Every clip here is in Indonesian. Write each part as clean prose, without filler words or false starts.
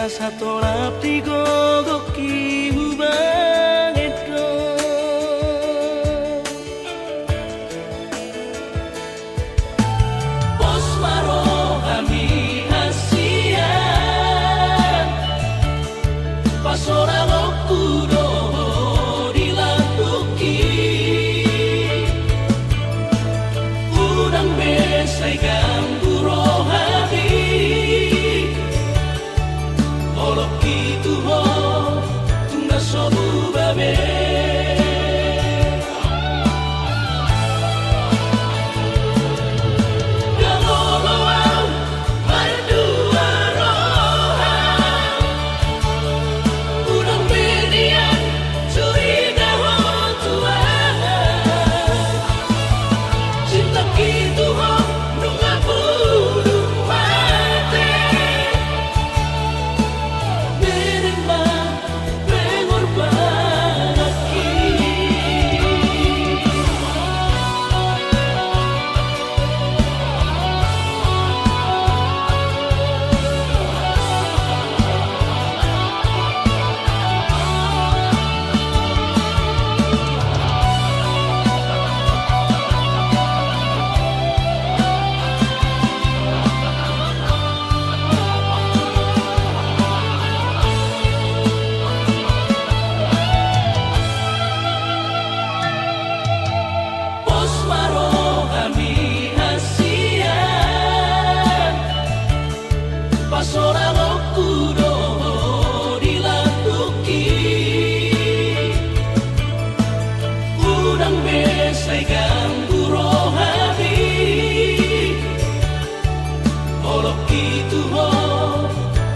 satolap digogoki hubang itu pos maro kami hasian pasora lokudo dilakuki udang besai ganggu rohani olok itu ho tungga sobu babe galoloang berdua rohang udang bedian curiga ho tuan cinta gitu ho nunga burung mati menerima pengorbanan pos maro kami hasian pasora lokudo dilakuki udang besai ganggu rohani olok itu ho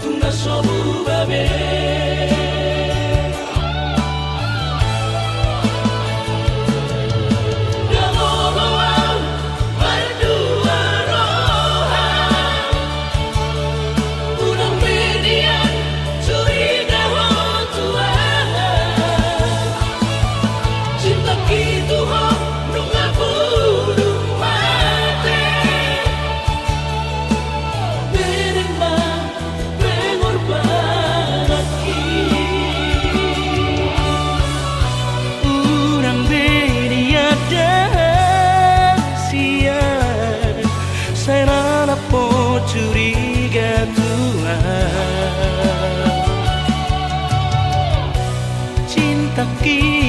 tungga sobu babe galoloang berdua rohang udang bedian curiga ho tuan cinta gitu ho nunga burung mati menerima pengorbanan urang bedia dahsyat saya rana po curiga Tuhan cinta kita